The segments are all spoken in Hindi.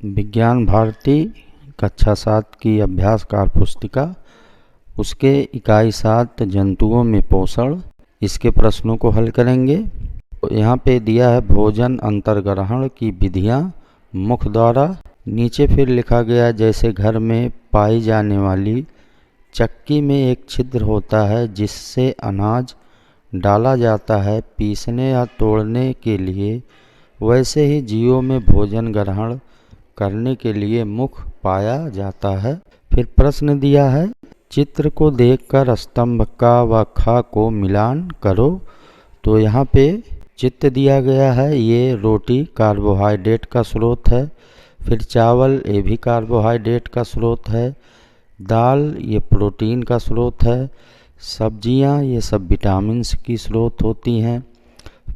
विज्ञान भारती कक्षा 7 की अभ्यासकार पुस्तिका, उसके इकाई 7 जंतुओं में पोषण, इसके प्रश्नों को हल करेंगे। तो यहाँ पे दिया है भोजन अंतर्ग्रहण की विधियाँ मुख द्वारा। नीचे फिर लिखा गया जैसे घर में पाई जाने वाली चक्की में एक छिद्र होता है जिससे अनाज डाला जाता है पीसने या तोड़ने के लिए, वैसे ही जीवों में भोजन ग्रहण करने के लिए मुख पाया जाता है। फिर प्रश्न दिया है चित्र को देखकर स्तंभ का व ख को मिलान करो। तो यहाँ पे चित्र दिया गया है, ये रोटी कार्बोहाइड्रेट का स्रोत है। फिर चावल, ये भी कार्बोहाइड्रेट का स्रोत है। दाल, ये प्रोटीन का स्रोत है। सब्जियाँ, ये सब विटामिन की स्रोत होती हैं।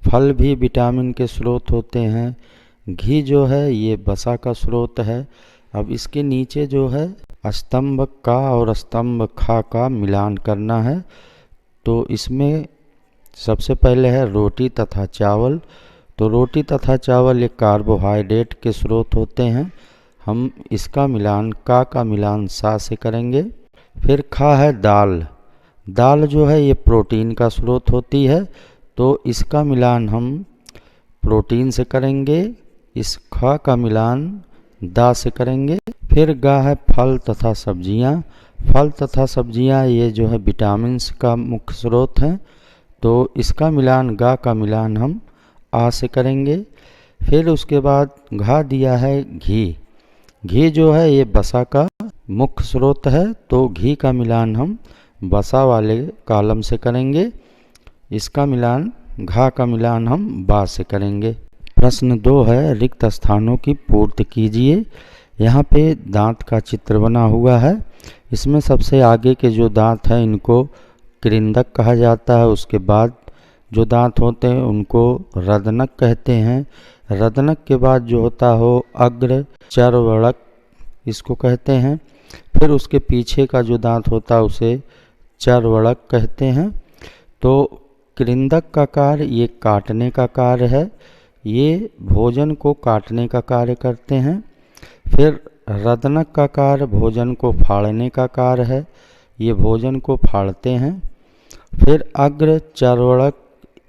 फल भी विटामिन के स्रोत होते हैं। घी जो है ये वसा का स्रोत है। अब इसके नीचे जो है स्तंभ का और स्तंभ खा का मिलान करना है। तो इसमें सबसे पहले है रोटी तथा चावल। तो रोटी तथा चावल ये कार्बोहाइड्रेट के स्रोत होते हैं। हम इसका मिलान का मिलान सा से करेंगे। फिर खा है दाल। दाल जो है ये प्रोटीन का स्रोत होती है, तो इसका मिलान हम प्रोटीन से करेंगे। इस ख का मिलान दा से करेंगे। फिर गा है फल तथा सब्जियां। फल तथा सब्जियां ये जो है विटामिन का मुख्य स्रोत हैं, तो इसका मिलान गा का मिलान हम आ से करेंगे। फिर उसके बाद घा दिया है घी। घी जो है ये वसा का मुख्य स्रोत है, तो घी का मिलान हम वसा वाले कॉलम से करेंगे। इसका मिलान घा का मिलान हम बा से करेंगे। प्रश्न 2 है रिक्त स्थानों की पूर्ति कीजिए। यहाँ पे दांत का चित्र बना हुआ है। इसमें सबसे आगे के जो दांत हैं इनको कृंदक कहा जाता है। उसके बाद जो दांत होते हैं उनको रदनक कहते हैं। रदनक के बाद जो होता हो अग्र चरवड़क इसको कहते हैं। फिर उसके पीछे का जो दांत होता है उसे चरवड़क कहते हैं। तो कृंदक का कार्य ये काटने का कार्य है, ये भोजन को काटने का कार्य करते हैं। फिर रदनक का कार्य भोजन को फाड़ने का कार्य है, ये भोजन को फाड़ते हैं। फिर अग्र चरवड़क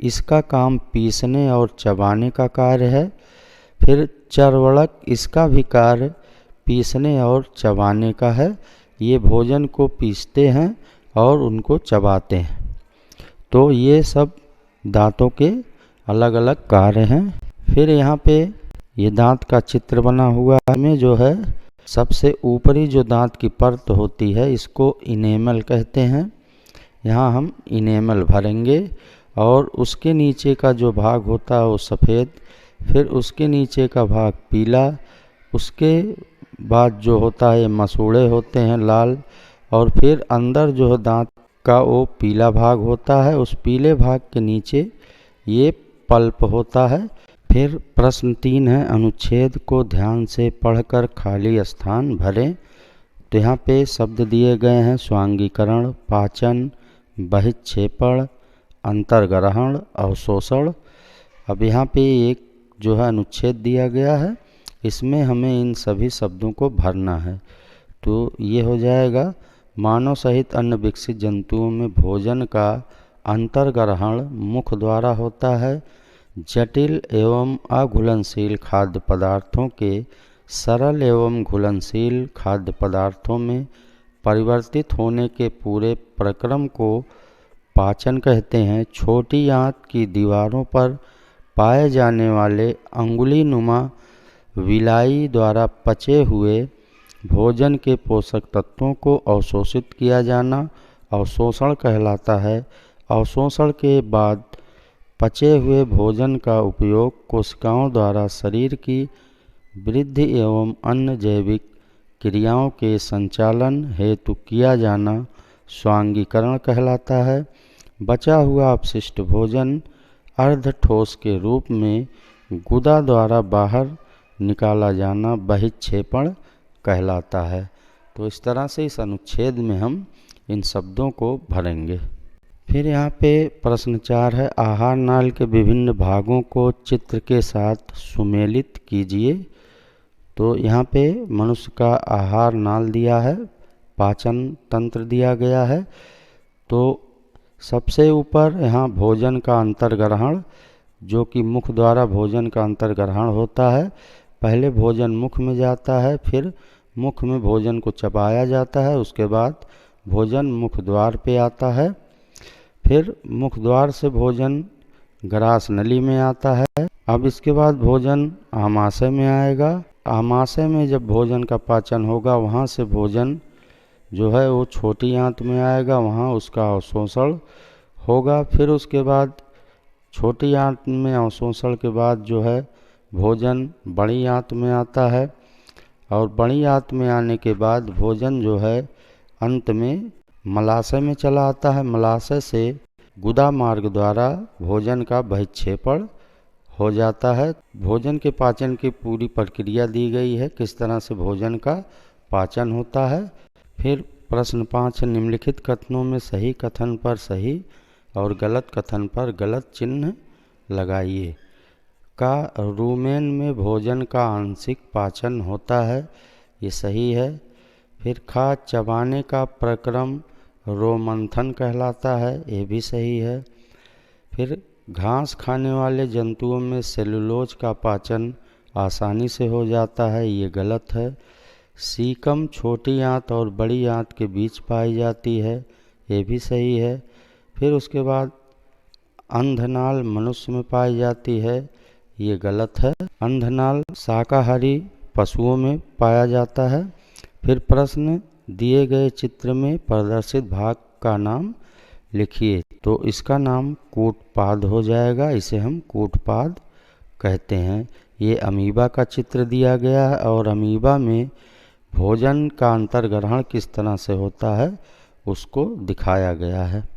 इसका काम पीसने और चबाने का कार्य है। फिर चरवड़क इसका भी कार्य पीसने और चबाने का है, ये भोजन को पीसते हैं और उनको चबाते हैं। तो ये सब दांतों के अलग अलग कार्य हैं। फिर यहाँ पे ये दांत का चित्र बना हुआ है। में जो है सबसे ऊपरी जो दांत की परत होती है इसको इनेमल कहते हैं। यहाँ हम इनेमल भरेंगे और उसके नीचे का जो भाग होता है वो सफ़ेद, फिर उसके नीचे का भाग पीला, उसके बाद जो होता है मसूड़े होते हैं लाल, और फिर अंदर जो है दांत का वो पीला भाग होता है। उस पीले भाग के नीचे ये पल्प होता है। फिर प्रश्न 3 है अनुच्छेद को ध्यान से पढ़कर खाली स्थान भरें। तो यहाँ पे शब्द दिए गए हैं स्वांगीकरण, पाचन, बहिक्षेपण, अंतर्ग्रहण, अवशोषण। अब यहाँ पे एक जो है अनुच्छेद दिया गया है, इसमें हमें इन सभी शब्दों को भरना है। तो ये हो जाएगा मानव सहित अन्य विकसित जंतुओं में भोजन का अंतर्ग्रहण मुख द्वारा होता है। जटिल एवं अघुलनशील खाद्य पदार्थों के सरल एवं घुलनशील खाद्य पदार्थों में परिवर्तित होने के पूरे प्रक्रम को पाचन कहते हैं। छोटी आंत की दीवारों पर पाए जाने वाले अंगुली नुमा विलाई द्वारा पचे हुए भोजन के पोषक तत्वों को अवशोषित किया जाना अवशोषण कहलाता है। अवशोषण के बाद पचे हुए भोजन का उपयोग कोशिकाओं द्वारा शरीर की वृद्धि एवं अन्य जैविक क्रियाओं के संचालन हेतु किया जाना स्वांगीकरण कहलाता है। बचा हुआ अपशिष्ट भोजन अर्ध ठोस के रूप में गुदा द्वारा बाहर निकाला जाना बहिक्षेपण कहलाता है। तो इस तरह से इस अनुच्छेद में हम इन शब्दों को भरेंगे। फिर यहाँ पे प्रश्न 4 है, आहार नाल के विभिन्न भागों को चित्र के साथ सुमेलित कीजिए। तो यहाँ पे मनुष्य का आहार नाल दिया है, पाचन तंत्र दिया गया है। तो सबसे ऊपर यहाँ भोजन का अंतर्ग्रहण, जो कि मुख द्वारा भोजन का अंतर्ग्रहण होता है। पहले भोजन मुख में जाता है, फिर मुख में भोजन को चबाया जाता है, उसके बाद भोजन मुख द्वार पे आता है। फिर मुख द्वार से भोजन ग्रास नली में आता है। अब इसके बाद भोजन आमाशय में आएगा। आमाशय में जब भोजन का पाचन होगा, वहाँ से भोजन जो है वो छोटी आंत में आएगा, वहाँ उसका अवशोषण होगा। फिर उसके बाद छोटी आंत में अवशोषण के बाद जो है भोजन बड़ी आंत में आता है, और बड़ी आंत में आने के बाद भोजन जो है अंत में मलाशय में चला आता है। मलाशय से गुदा मार्ग द्वारा भोजन का बहिक्षेपण हो जाता है। भोजन के पाचन की पूरी प्रक्रिया दी गई है, किस तरह से भोजन का पाचन होता है। फिर प्रश्न 5, निम्नलिखित कथनों में सही कथन पर सही और गलत कथन पर गलत चिन्ह लगाइए। का रूमेन में भोजन का आंशिक पाचन होता है, ये सही है। फिर खा चबाने का प्रक्रम रोमंथन कहलाता है, ये भी सही है। फिर घास खाने वाले जंतुओं में सेलुलोज का पाचन आसानी से हो जाता है, ये गलत है। सीकम छोटी आंत और बड़ी आंत के बीच पाई जाती है, ये भी सही है। फिर उसके बाद अंधनाल मनुष्य में पाई जाती है, ये गलत है। अंधनाल शाकाहारी पशुओं में पाया जाता है। फिर प्रश्न, दिए गए चित्र में प्रदर्शित भाग का नाम लिखिए। तो इसका नाम कूटपाद हो जाएगा, इसे हम कूटपाद कहते हैं। ये अमीबा का चित्र दिया गया है, और अमीबा में भोजन का अंतर्ग्रहण किस तरह से होता है उसको दिखाया गया है।